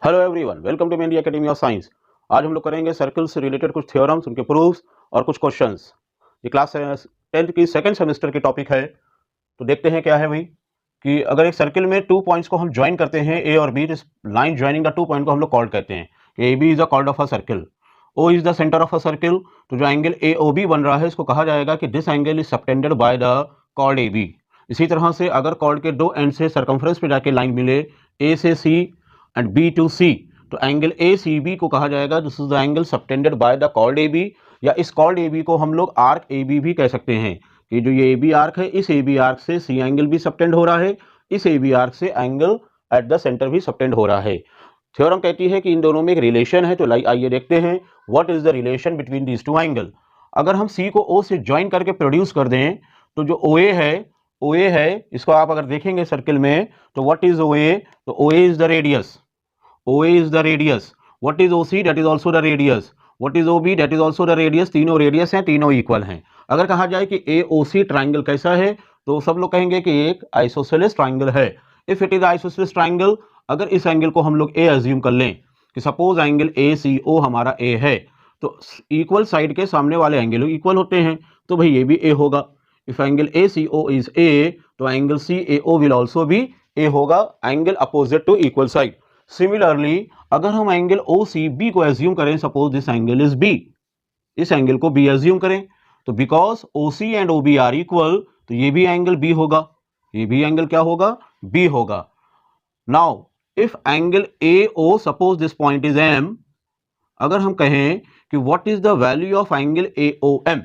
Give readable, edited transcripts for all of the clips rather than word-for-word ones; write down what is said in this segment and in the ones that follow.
Hello everyone, welcome to India academy of science. आज हम लोग करेंगे सर्कल से रिलेटेड कुछ थ्योरम्स, उनके प्रूफ्स और कुछ क्वेश्चंस। ये क्लास 10th की सेकंड सेमेस्टर की टॉपिक है। तो देखते हैं क्या है भाई कि अगर एक सर्किल में 2 पॉइंट्स को हम ज्वाइन करते हैं, ए और बी, इस लाइन ज्वाइनिंग द 2 पॉइंट को हम लोग कॉर्ड कहते हैं कि A B is the chord of a circle, O is the centre of a circle. तो जो एंगल ए ओ बी बन रहा है इसको कहा जाएगा कि this angle is subtended by the chord A B. इसी तरह से अगर कॉर्ड के दो एंड से सर्कमफ्रेंस पे जाके लाइन मिले ए से C and B to C, तो एंगल ए सी बी को कहा जाएगा this is the angle subtended by the chord A B, या इस कॉर्ड ए बी को हम लोग आर्क ए बी भी कह सकते हैं कि जो ये ए बी आर्क है, इस ए बी आर्क से सी एंगल भी सबटेंड हो रहा है, इस ए बी आर्क से एंगल एट द सेंटर भी सबटेंड हो रहा है। थ्योरम कहती है कि इन दोनों में एक रिलेशन है। तो आइए देखते हैं what is the relation between these two angle. अगर हम सी को ओ से ज्वाइन करके प्रोड्यूस कर दें तो जो ओ ए है इसको आप अगर देखेंगे सर्किल में, तो व्हाट इज ओ ए? तो O A is the radius, OA is the radius. What is OC? That is also the radius. What is OB? That is also the radius. तीनों रेडियस हैं, तीनों equal हैं। अगर कहा जाए कि AOC triangle कैसा है, तो सब लोग कहेंगे कि एक आइसोसेलेस ट्राइंगल है। If it is isosceles triangle, अगर इस एंगल को हम लोग A अज्यूम कर लें कि सपोज एंगल ACO हमारा A है, तो इक्वल साइड के सामने वाले एंगल इक्वल होते हैं, तो भाई ये भी A होगा। If angle ACO is A, तो एंगल CAO विल ऑल्सो भी A होगा, angle opposite to equal side. Similarly अगर हम एंगल OCB को एज्यूम करें, suppose this angle is B, इस एंगल को B एज्यूम करें, तो because OC and OB are equal, तो ये भी एंगल B होगा, ये भी एंगल क्या होगा? B होगा। Now if angle AO, suppose this point is M, अगर हम कहें कि what is the value of angle AOM,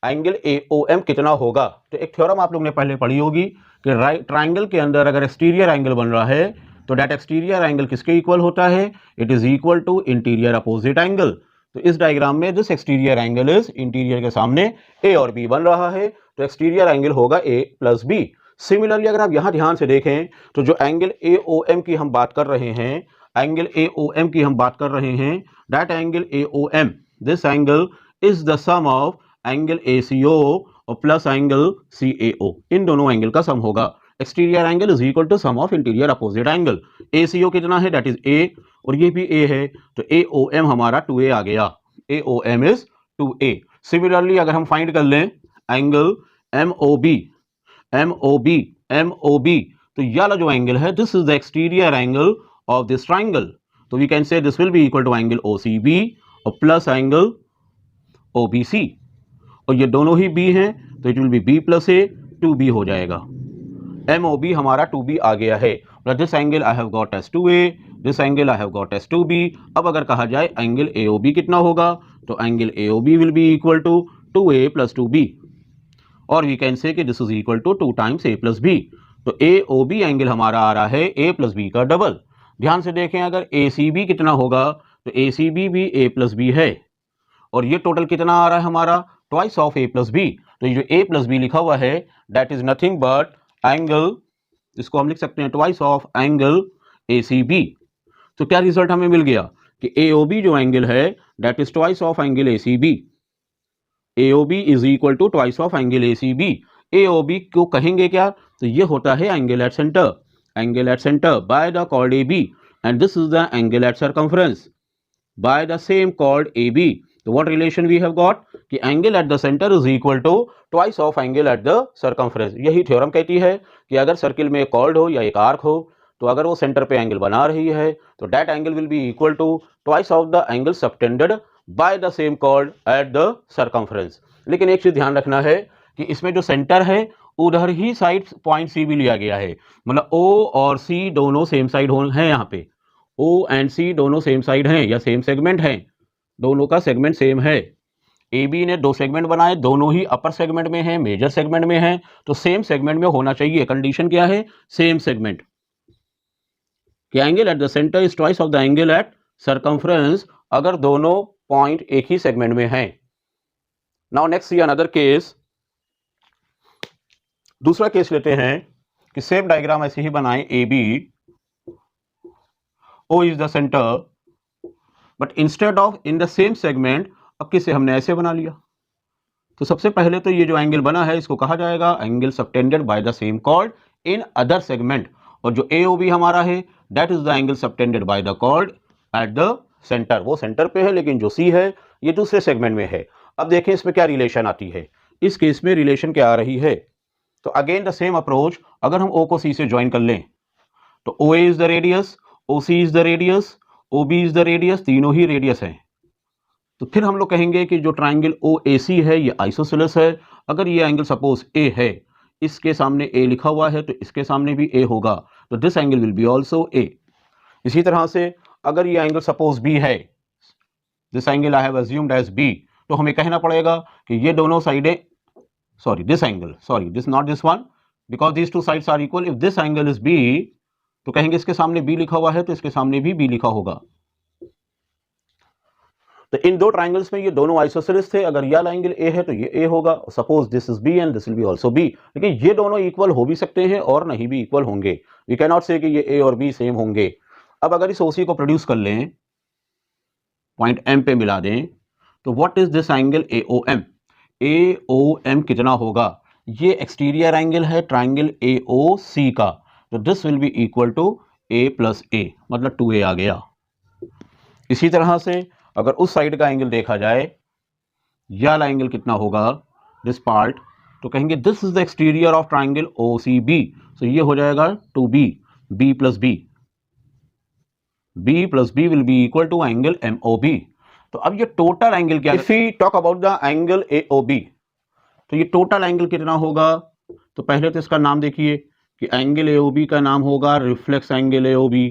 angle AOM कितना होगा, तो एक थ्योरम आप लोग ने पहले पढ़ी होगी कि ट्राइंगल के अंदर अगर एक्सटीरियर एंगल बन रहा है तो डेट एक्सटीरियर एंगल किसके इक्वल होता है? It is equal to interior opposite angle. तो इस डायग्राम में this exterior angle is, interior के सामने ए और बी बन रहा है, तो एक्सटीरियर एंगल होगा ए प्लस बी। सिमिलरली अगर आप यहां ध्यान से देखें तो जो एंगल AOM की हम बात कर रहे हैं, एंगल AOM की हम बात कर रहे हैं, that angle AOM, this angle is the sum of angle ACO और प्लस एंगल CAO, इन दोनों एंगल का सम होगा। Exterior angle is equal to sum of interior opposite angle. ACO कितना है? दैट इज A, और ये भी A है, तो AOM हमारा 2A आ गया, AOM इज 2A। सिमिलरली अगर हम फाइंड कर लें एंगल MOB, तो ये वाला जो एंगल है, this is the exterior angle of this triangle, तो we can say this will be equal to angle OCB और प्लस एंगल OBC, और ये दोनों ही B हैं, तो it will be B plus A, 2B हो जाएगा। MOB हमारा 2B आ गया है। This angle I have got as 2A, this angle I have got as 2B। अब अगर कहा जाए एंगल AOB कितना होगा, तो angle AOB will be equal to 2A plus 2B, और we can say that this is equal to 2 times A plus B। तो AOB angle हमारा आ रहा है A प्लस B का डबल। ध्यान से देखें अगर ACB कितना होगा, तो ACB भी A प्लस B है, और ये टोटल कितना आ रहा है हमारा? Twice of A plus B। तो ये जो A प्लस B लिखा हुआ है that is nothing but angle, इसको हम लिख सकते हैं ट्वाइस ऑफ एंगल ACB। तो क्या रिजल्ट हमें मिल गया कि AOB जो एंगल है that is twice of angle ACB। AOB is equal to twice of angle ACB। AOB को कहेंगे क्या? तो ये होता है angle at centre, angle at centre by the chord AB, and this is the angle at circumference by the same chord AB। तो what relation we have got कि angle at the centre is equal to twice of angle at the circumference. यही theorem कहती है कि अगर circle में एक cord हो या एक आर्क हो, तो अगर वो सेंटर पे एंगल बना रही है, तो that angle will be equal to twice of the angle subtended by the same chord at the circumference. लेकिन एक चीज ध्यान रखना है कि इसमें जो सेंटर है उधर ही साइड पॉइंट C भी लिया गया है, मतलब O और C दोनों सेम साइड हैं, यहाँ पे O एंड C दोनों सेम साइड हैं या सेम सेगमेंट हैं, दोनों का सेगमेंट सेम है। AB ने 2 सेगमेंट बनाए, दोनों ही अपर सेगमेंट में हैं, मेजर सेगमेंट में हैं, तो सेम सेगमेंट में होना चाहिए। कंडीशन क्या है? Same segment. कि angle at the centre is twice of the angle at circumference, अगर दोनों पॉइंट एक ही सेगमेंट में हैं। Now next see another case, दूसरा केस लेते हैं कि सेम डायग्राम ऐसे ही बनाए, AB, O is the centre, but instead of in the same segment, अब किसे हमने ऐसे बना लिया। तो सबसे पहले तो ये जो एंगल बना है इसको कहा जाएगा angle subtended by the same chord in other segment, और जो AOB हमारा है that is the angle subtended by the chord at the centre, वो सेंटर पे है लेकिन जो सी है ये दूसरे सेगमेंट में है। अब देखें इसमें क्या रिलेशन आती है। इस केस में रिलेशन क्या आ रही है, तो अगेन द सेम अप्रोच, अगर हम ओ को सी से ज्वाइन कर लें तो O A is the radius, O C is the radius, O B is the radius, तीनों ही रेडियस हैं। तो फिर हम लोग कहेंगे कि जो ट्राइंगल ओ ए सी है ये आइसोसेलेस है। अगर ये एंगल सपोज ए है, इसके सामने ए लिखा हुआ है तो इसके सामने भी ए होगा, तो this angle will be also A. इसी तरह से अगर ये एंगल सपोज बी है, this angle I have assumed as B, तो हमें कहना पड़ेगा कि ये दोनों साइडें, sorry this angle, sorry this not this one, because this two sides are equal, if this angle is B, तो कहेंगे इसके सामने बी लिखा हुआ है तो इसके सामने भी बी लिखा होगा। तो इन दो ट्राइंगल्स में ये दोनों आइसोसेलेस थे। अगर ये एंगल ए है तो ये ए होगा, suppose this is B and this will be also B. लेकिन ये दोनों इक्वल हो भी सकते हैं और नहीं भी इक्वल होंगे, वी कैन नॉट से कि ये ए और बी सेम होंगे। अब अगर इस ओसी को प्रोड्यूस कर लें, पॉइंट एम पे मिला दें, तो what is this angle A O M, A O M कितना होगा, ये एक्सटीरियर एंगल है ट्राइंगल ए ओ सी का, तो this will be equal to A plus A, मतलब 2a आ गया। इसी तरह से अगर उस साइड का एंगल देखा जाए, यह वाला एंगल कितना होगा, दिस पार्ट, तो कहेंगे this is the exterior of triangle O C B, तो ये हो जाएगा 2b, b plus B, b plus B will be equal to angle M O B. तो अब ये टोटल एंगल क्या है, if we talk about the angle A O B, तो ये टोटल एंगल कितना होगा, तो पहले तो इसका नाम देखिए कि एंगल ए ओ बी का नाम होगा reflex angle A O B,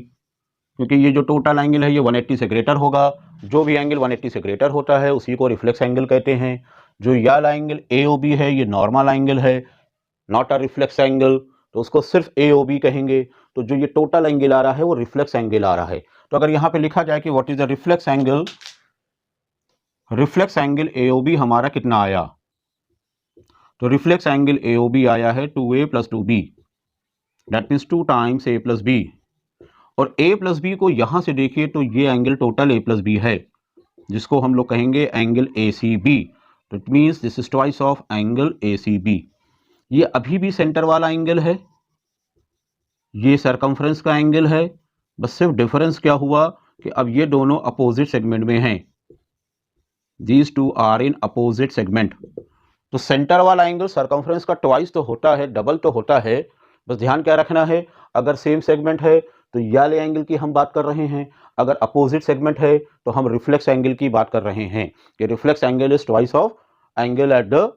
क्योंकि ये जो टोटल एंगल है ये 180 से ग्रेटर होगा। जो भी एंगल 180 से ग्रेटर होता है उसी को रिफ्लेक्स एंगल कहते हैं। जो यह एंगल ए ओ बी है ये नॉर्मल एंगल है, नॉट अ रिफ्लेक्स एंगल, तो उसको सिर्फ ए ओ बी कहेंगे। तो जो ये टोटल एंगल आ रहा है वो रिफ्लेक्स एंगल आ रहा है। तो अगर यहाँ पे लिखा जाए कि what is the reflex angle, reflex angle A O B हमारा कितना आया, तो reflex angle A O B आया है 2a plus 2b, that means 2 times a plus B. और a प्लस बी को यहां से देखिए तो ये angle total a plus B है, जिसको हम लोग कहेंगे एंगल ए सी बी। तो it means this is twice of angle A C B. ये अभी भी सेंटर वाला एंगल है, ये सरकमफ्रेंस का एंगल है, बस सिर्फ डिफरेंस क्या हुआ कि अब ये दोनों अपोजिट सेगमेंट में हैं, these two are in opposite segment. तो सेंटर वाला एंगल सरकमफ्रेंस का ट्वाइस तो होता है, डबल तो होता है, बस ध्यान क्या रखना है, अगर सेम सेगमेंट है तो ये वाले एंगल की हम बात कर रहे हैं, अगर अपोजिट सेगमेंट है तो हम रिफ्लेक्स एंगल की बात कर रहे हैं कि reflex angle is twice of angle at the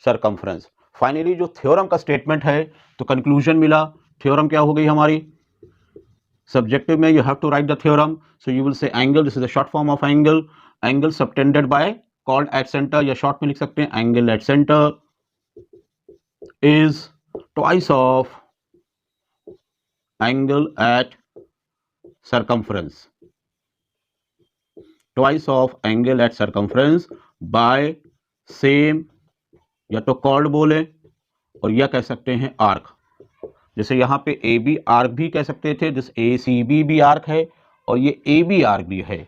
circumference. Finally जो थ्योरम का स्टेटमेंट है, तो कंक्लूजन मिला, थ्योरम क्या हो गई हमारी, सब्जेक्टिव में you have to write the theorem, so you will say angle, this is the short form of angle, angle subtended by chord at centre, या शॉर्ट में लिख सकते हैं angle at centre is twice of angle at circumference, twice of angle at circumference by same, या तो cord बोले और या कह सकते हैं आर्क। जैसे यहाँ पे ए बी आर्क भी कह सकते थे, दिस ए सी बी भी आर्क है और ये ए बी आर्क भी है।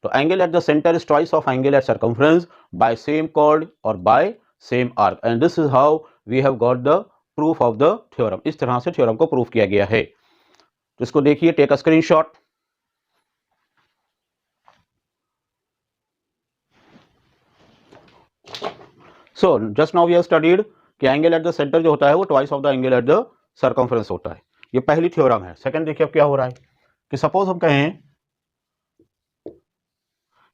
तो angle at the centre is twice of angle at circumference by same chord और by same arc, and this is how we have got the proof of the theorem. इस तरह से theorem को proof किया गया है। तो इसको देखिए, take a screenshot. So just now we have studied कि एंगल एट द सेंटर जो होता है वो twice of the angle at the circumference होता है। ये पहली थ्योरम है। सेकंड देखिए अब क्या हो रहा है कि सपोज हम कहें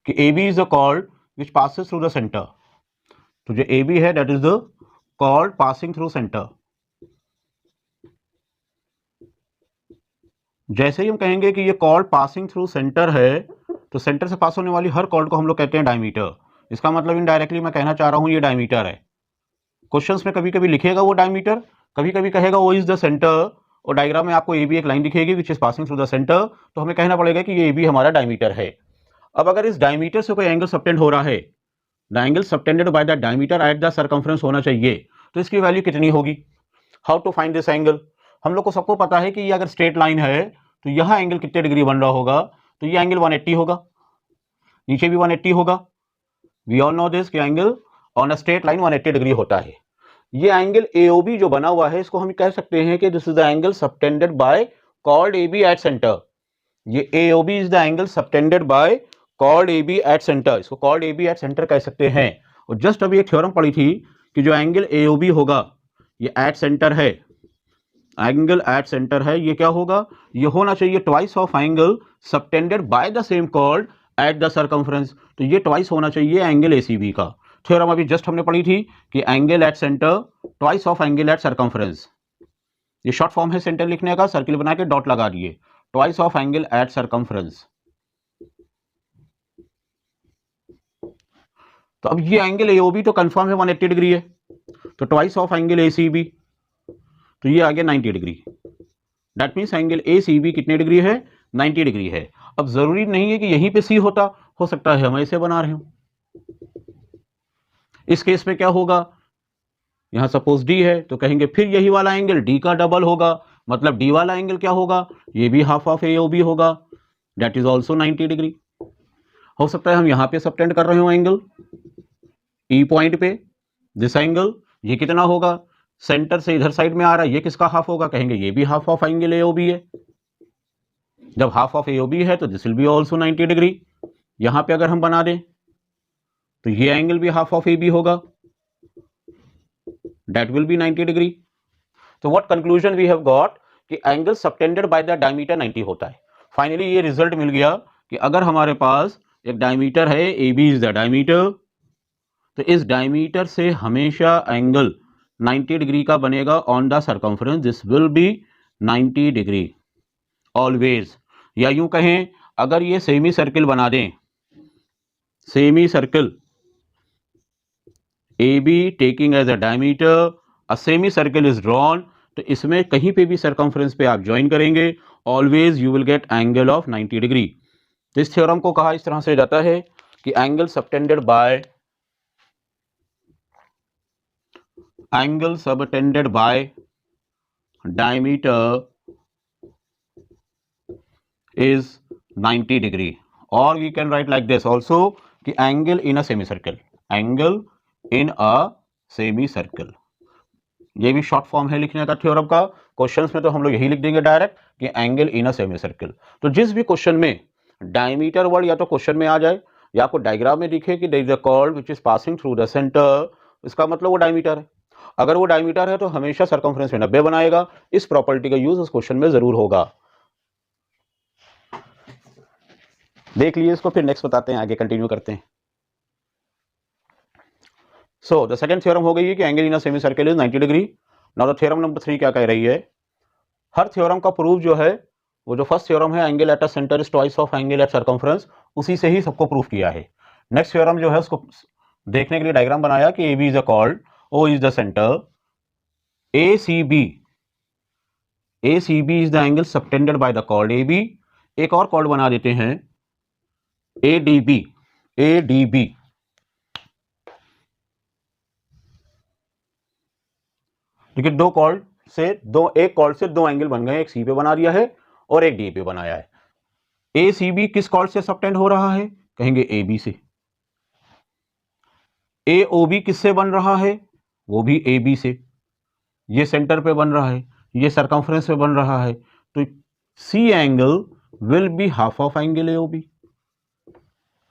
कि A B is the chord which passes through the centre, तो जो ए बी है that is the chord passing through centre. जैसे ही हम कहेंगे कि ये कॉर्ड पासिंग थ्रू सेंटर है, तो सेंटर से पास होने वाली हर कॉर्ड को हम लोग कहते हैं डायमीटर। इसका मतलब इनडायरेक्टली मैं कहना चाह रहा हूं ये डायमीटर है। क्वेश्चंस में कभी कभी लिखेगा वो डायमीटर, कभी कभी कहेगा वो इज द सेंटर, और डायग्राम में आपको ए बी एक लाइन दिखेगी which is passing through the centre, तो हमें कहना पड़ेगा कि ये ए बी हमारा डायमीटर है। अब अगर इस डायमीटर से कोई एंगल सबटेंड हो रहा है, the angle subtended by the diameter at the circumference होना चाहिए, तो इसकी वैल्यू कितनी होगी। How to find this angle, हम लोग को सबको पता है कि ये अगर स्ट्रेट लाइन है तो यह एंगल कितने डिग्री बन रहा होगा, तो ये एंगल 180 होगा, नीचे भी 180 होगा। वी ऑल नो दिस कि angle on a straight line 180 degree होता है। ये एंगल AOB जो बना हुआ है इसको हम कह सकते हैं कि this is the angle subtended by chord AB at centre. ये AOB is the angle subtended by chord AB at centre, इसको कॉल्ड AB एट सेंटर कह सकते हैं। और जस्ट अभी एक थ्योरम पढ़ी थी कि जो एंगल AOB होगा ये एट सेंटर है, एंगल एट सेंटर है, ये क्या होगा, ये होना चाहिए twice of angle subtended by the same chord at the circumference. तो ये ट्वाइस होना चाहिए एंगल ACB का। थ्योरम अभी जस्ट हमने पढ़ी थी कि angle at centre twice of angle at circumference, ये शॉर्ट फॉर्म है सेंटर लिखने का, सर्किल बना के डॉट लगा दिए, twice of angle at circumference. तो अब ये एंगल AOB तो कंफर्म है 180 डिग्री है, तो ट्वाइस ऑफ एंगल ACB, तो ये आ गया 90 degree. That means angle ACB कितने डिग्री है, 90 डिग्री है। अब जरूरी नहीं है कि यहीं पे C होता, हो सकता है हम ऐसे बना रहे हो। इस केस में क्या होगा, यहां सपोज D है तो कहेंगे फिर यही वाला एंगल D का डबल होगा, मतलब D वाला एंगल क्या होगा, ये भी हाफ ऑफ AOB होगा, दैट इज ऑल्सो 90 डिग्री। हो सकता है हम यहां पे सबटेंड कर रहे हो एंगल E पॉइंट पे, दिस एंगल, ये कितना होगा, सेंटर से इधर साइड में आ रहा है, ये किसका हाफ होगा, कहेंगे ये भी हाफ ऑफ एंगल AOB है। जब हाफ ऑफ AOB है तो this will be also 90 degree. यहां पे अगर हम बना दें तो ये एंगल भी हाफ ऑफ AB होगा, दैट विल बी 90 डिग्री। तो what conclusion we have got कि angle subtended by the diameter 90 होता है। फाइनली ये रिजल्ट मिल गया कि अगर हमारे पास एक डायमीटर है, AB इज द डायमीटर, तो इस डायमीटर से हमेशा एंगल 90 डिग्री का बनेगा on the circumference, this will be 90 degree always. या यूं कहें अगर ये सेमी सर्किल बना दें, semi circle AB taking as a diameter, a semi circle is drawn, तो इसमें कहीं पे भी सर्कमफ्रेंस पे आप ज्वाइन करेंगे, always you will get angle of 90 degree. तो इस थ्योरम को कहा इस तरह से जाता है कि angle subtended bye diameter is 90 degree, or we can write like this also कि angle in a semicircle, angle in a semicircle, ये भी शॉर्ट फॉर्म है लिखने का थ्योरम का। क्वेश्चंस में तो हम लोग यही लिख देंगे डायरेक्ट कि एंगल इन अ सेमीसर्कल। तो जिस भी क्वेश्चन में डायमीटर वर्ड या तो क्वेश्चन में आ जाए या आपको डायग्राम में दिखे कि there is a chord which is passing through the centre, इसका मतलब वो डायमीटर है। अगर वो डायमीटर है तो हमेशा सर्कमफ्रेंस में 90 बनाएगा। इस प्रॉपर्टी का यूज उस क्वेश्चन में जरूर होगा। देख लीजिए इसको, फिर नेक्स्ट बताते हैं, आगे कंटिन्यू करते हैं। सो द सेकंड थ्योरम हो गई है कि angle in a semi circle is 90 degree. Now the theorem number 3 क्या कह रही है, हर थ्योरम का प्रूफ जो है वो जो फर्स्ट थ्योरम है angle at a centre is twice of angle at circumference, उसी से ही सबको प्रूफ किया है। नेक्स्ट थ्योरम जो है उसको देखने के लिए डायग्राम बनाया कि AB is a chord, O is the centre, ACB is the angle subtended by the chord AB। एक और कॉर्ड बना देते हैं ADB, देखिए दो कॉर्ड से एक कॉर्ड से दो एंगल बन गए, एक C पे बना दिया है और एक D पे बनाया है। ACB किस कॉर्ड से सबटेंड हो रहा है, कहेंगे AB से। AOB किससे बन रहा है, वो भी AB से। ये सेंटर पे बन रहा है, ये सर्कमफ्रेंस पे बन रहा है, तो C angle will be half of angle AOB।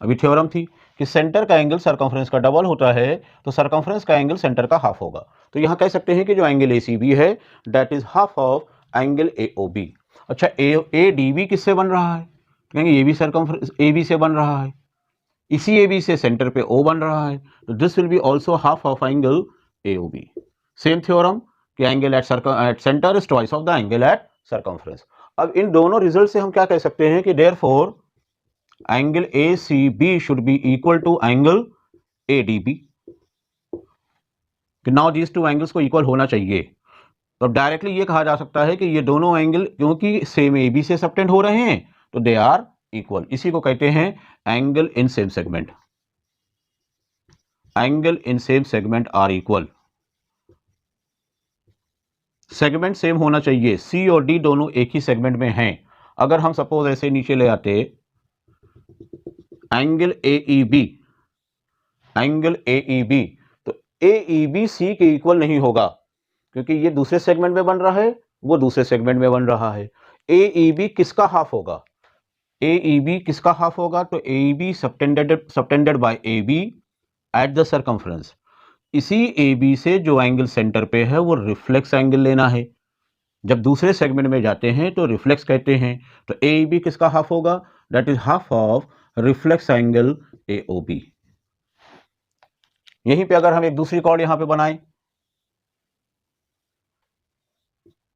अभी थ्योरम थी कि सेंटर का एंगल सर्कमफ्रेंस का डबल होता है, तो सर्कमफ्रेंस का एंगल सेंटर का हाफ होगा। तो यहां कह सकते हैं कि जो एंगल ACB है that is half of angle AOB। अच्छा ADB किससे बन रहा है, तो कहेंगे ये भी सर्कमफ्रेंस AB से बन रहा है, इसी AB से सेंटर पे O बन रहा है, तो this will be also half of angle AOB। Same theorem कि angle at centre is twice of the angle at circumference. अब इन दोनों रिजल्ट से हम क्या कह सकते हैं कि therefore angle ACB should be equal to angle ADB, कि नाउ these two एंगल्स को इक्वल होना चाहिए। तो डायरेक्टली ये कहा जा सकता है कि ये दोनों एंगल क्योंकि सेम AB से सबटेंड हो रहे हैं तो दे आर इक्वल। इसी को कहते हैं angle in same segment, angle in same segment are equal. Segment same होना चाहिए, C और D दोनों एक ही सेगमेंट में हैं। अगर हम सपोज ऐसे नीचे ले आते एंगल AEB, तो AEB C के इक्वल नहीं होगा क्योंकि ये दूसरे सेगमेंट में बन रहा है, वो दूसरे सेगमेंट में बन रहा है। AEB किसका हाफ होगा, ए ई बी किसका हाफ होगा, तो A E B subtended by A B at the circumference. इसी ए बी से जो एंगल सेंटर पे है वो रिफ्लेक्स एंगल लेना है। जब दूसरे सेगमेंट में जाते हैं तो रिफ्लेक्स कहते हैं। तो ए ई बी किसका हाफ होगा, that is half of reflex angle A O B. यहीं पे अगर हम एक दूसरी कॉर्ड यहां पे बनाएं,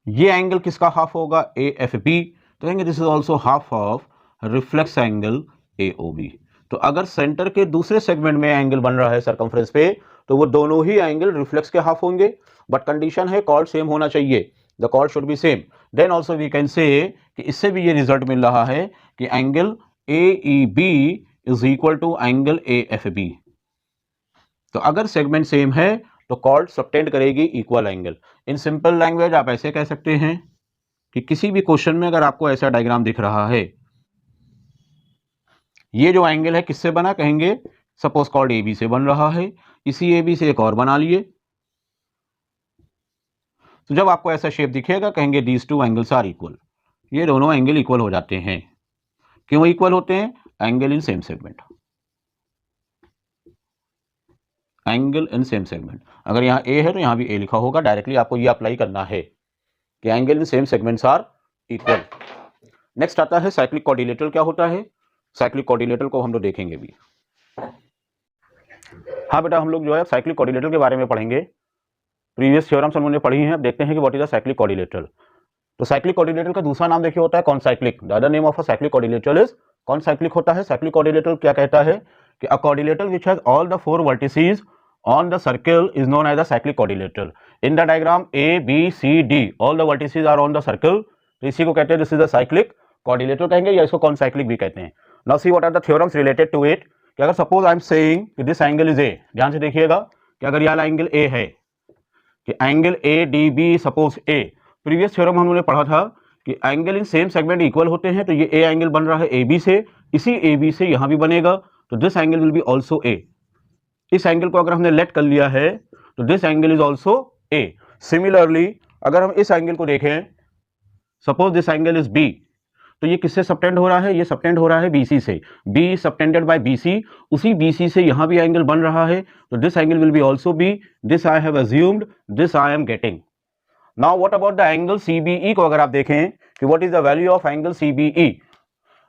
ये एंगल किसका हाफ होगा, ए एफ बी, तो कहेंगे this is also half of reflex angle A O B. तो अगर सेंटर के दूसरे सेगमेंट में एंगल बन रहा है सर्कमफ्रेंस पे, तो वो दोनों ही एंगल रिफ्लेक्स के हाफ होंगे, बट कंडीशन है कॉर्ड सेम होना चाहिए, the chord should be same. Then also we can say कि इससे भी ये रिजल्ट मिल रहा है कि angle A E B is equal to angle A F B. तो अगर सेगमेंट सेम है तो कॉर्ड सबटेंड करेगी equal angle. In simple language आप ऐसे कह सकते हैं कि किसी भी क्वेश्चन में अगर आपको ऐसा डायग्राम दिख रहा है, ये जो एंगल है किससे बना, कहेंगे सपोज कॉर्ड ए बी से बन रहा है, इसी ए बी से एक और बना लिए। तो जब आपको ऐसा शेप दिखेगा कहेंगे these two angles are equal, ये दोनों एंगल इक्वल हो जाते हैं। क्यों इक्वल होते हैं, angle in same segment, angle in same segment. अगर यहाँ ए है तो यहाँ भी ए लिखा होगा, डायरेक्टली आपको ये अप्लाई करना है कि angle in same segments are equal. Next आता है साइक्लिक कोऑर्डिनेटर। क्या होता है साइक्लिक कोऑर्डिनेटर को हम लोग देखेंगे भी। हाँ बेटा, हम लोग जो है साइक्लिक कोऑर्डिनेटर के बारे में पढ़ेंगे। प्रीवियस थ्योरम्स हमने पढ़ी हैं, अब देखते हैं कि what is the cyclic coordinator. तो साइक्लिक कोऑर्डिनेटर का दूसरा नाम देखिए होता है concyclic. The other name of a cyclic coordinator is concyclic होता है। साइक्लिक कोऑर्डिनेटर क्या कहता है कि a coordinator which has all the four vertices on the circle is known as a cyclic coordinator. In the diagram A, B, C, D, all the vertices are on the circle. तो इसी को कहते हैं this is the cyclic coordinator कहेंगे, या इसको concyclic भी कहते हैं। Now see what are the theorems related to it. कि अगर suppose I am saying कि this angle is A, ध्यान से देखिएगा कि अगर यह एंगल A है कि angle A D B suppose A, previous theorem हम लोगों ने पढ़ा था कि angle in same segment equal होते हैं। तो ये A एंगल बन रहा है AB से, इसी AB से यहां भी बनेगा, तो this angle will be also A। इस एंगल को अगर हमने लेट कर लिया है तो this angle is also A. Similarly अगर हम इस एंगल को देखें, suppose this angle is B, तो ये किससे सबटेंड हो रहा है, ये सबटेंड हो रहा है बीसी से, बी सबटेंडेड बाय बीसी, उसी बीसी से यहां भी एंगल बन रहा है, तो this angle will be also B. This I have assumed, this I am getting. Now what about the angle CBE को अगर आप देखें कि what is the value of angle CBE.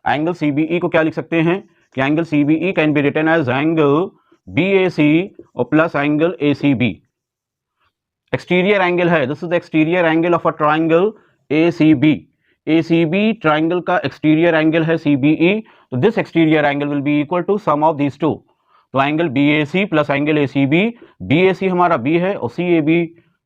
Angle CBE को क्या लिख सकते हैं कि angle CBE can be written as angle BAC और plus angle ACB। Exterior angle है, this is the exterior angle of a triangle ACB। ACB triangle का exterior angle है CBE, तो this exterior angle will be equal to sum of these two. तो angle BAC plus angle ACB, BAC हमारा B है और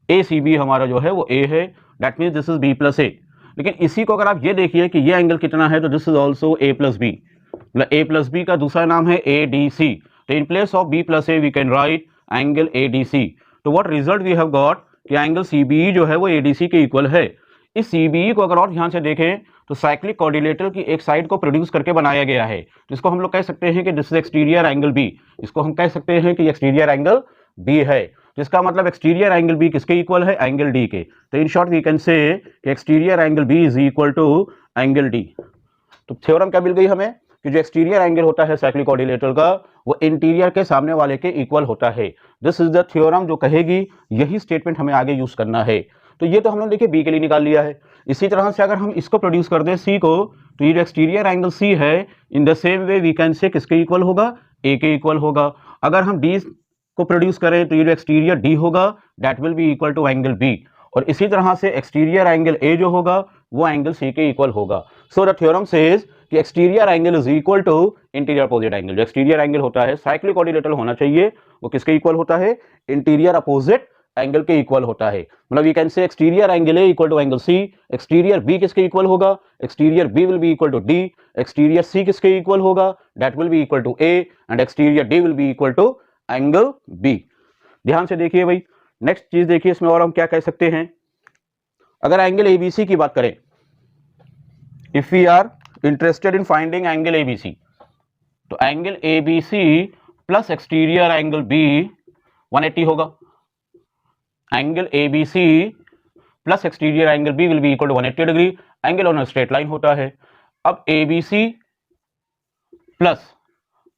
ACB हमारा जो है वो A है, that means this is B plus A। लेकिन इसी को अगर आप ये देखिए कि ये एंगल कितना है, तो this is also A plus B, मतलब A प्लस B का दूसरा नाम है ADC। तो in place of B plus A we can write angle ADC। तो what result we have got कि एंगल CBE जो है वो ADC के इक्वल है। इस CBE को अगर और ध्यान से देखें तो साइक्लिक कोऑर्डिनेटर की एक साइड को प्रोड्यूस करके बनाया गया है, जिसको हम लोग कह सकते हैं कि this is exterior angle B। इसको हम कह सकते हैं कि एक्सटीरियर एंगल B है, जिसका मतलब एक्सटीरियर एंगल B किसके इक्वल है, एंगल D के। तो in short we can say कि exterior angle B is equal to angle D। तो थ्योरम क्या मिल गई हमें कि जो एक्सटीरियर एंगल होता है साइक्लिक कोऑर्डिनेटर का वो इंटीरियर के सामने वाले के इक्वल होता है। दिस इज द थ्योरम जो कहेगी यही स्टेटमेंट हमें आगे यूज करना है। तो ये तो हम लोग देखिए बी के लिए निकाल लिया है। इसी तरह से अगर हम इसको प्रोड्यूस कर दें सी को, तो ये जो एक्सटीरियर एंगल सी है in the same way we can say किसके इक्वल होगा, ए के इक्वल होगा। अगर हम डी को प्रोड्यूस करें तो ये जो एक्सटीरियर डी होगा that will be equal to angle B, और इसी तरह से एक्सटीरियर एंगल ए जो होगा वो एंगल सी के इक्वल होगा। सो द थ्योरम सेज कि exterior angle is equal to interior opposite angle. जो एक्सटीरियर एंगल होता है साइक्लिक कोऑर्डिनेटर होना चाहिए वो किसके इक्वल होता है, इंटीरियर अपोजिट एंगल के इक्वल होता है। मतलब we can say exterior angle A equal to angle C. Exterior B किसके इक्वल होगा, exterior B will be equal to D. Exterior C किसके इक्वल होगा, that will be equal to A, and exterior D will be equal to angle B. ध्यान से देखिए भाई, next चीज देखिए इसमें और हम क्या कह सकते हैं। अगर एंगल एबीसी की बात करें, if we are interested in finding angle ABC, तो angle ABC plus exterior angle B 180 होगा। Angle ABC plus exterior angle B will be equal to 180 degree. Angle on a straight line होता है। अब ABC plus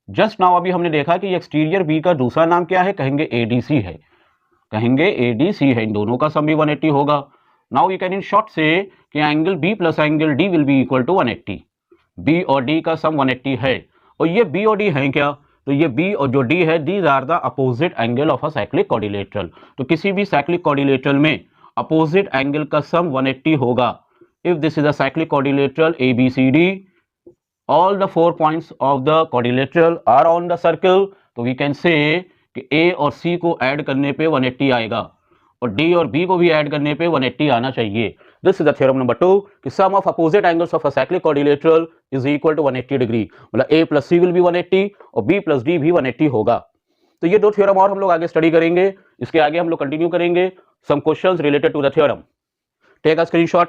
just now अभी हमने देखा कि exterior B का दूसरा नाम क्या है, कहेंगे एडीसी है, कहेंगे एडीसी है, इन दोनों का सम भी 180 होगा। Now you can in short say कि angle B plus angle D will be equal to 180। B और डी का सम 180 है, और ये बी और डी है क्या, तो ये बी और जो डी है these are the opposite angle of a cyclic quadrilateral. तो किसी भी साइक्लिक क्वाड्रिलेटरल में अपोजिट एंगल का सम 180 होगा। If this is a cyclic quadrilateral ABCD, all the 4 points of the quadrilateral are on the circle, तो we can say कि A और C को ऐड करने पे 180 आएगा और D और B को भी ऐड करने पे 180 आना चाहिए। This is the theorem number 2 कि sum of opposite angles of a cyclic quadrilateral is equal to 180 degree, मतलब A plus C will be 180 और B प्लस D भी 180 होगा। तो ये दो थ्योरम और हम लोग आगे स्टडी करेंगे, इसके आगे हम लोग कंटिन्यू करेंगे some questions related to the theorem. Take a screenshot.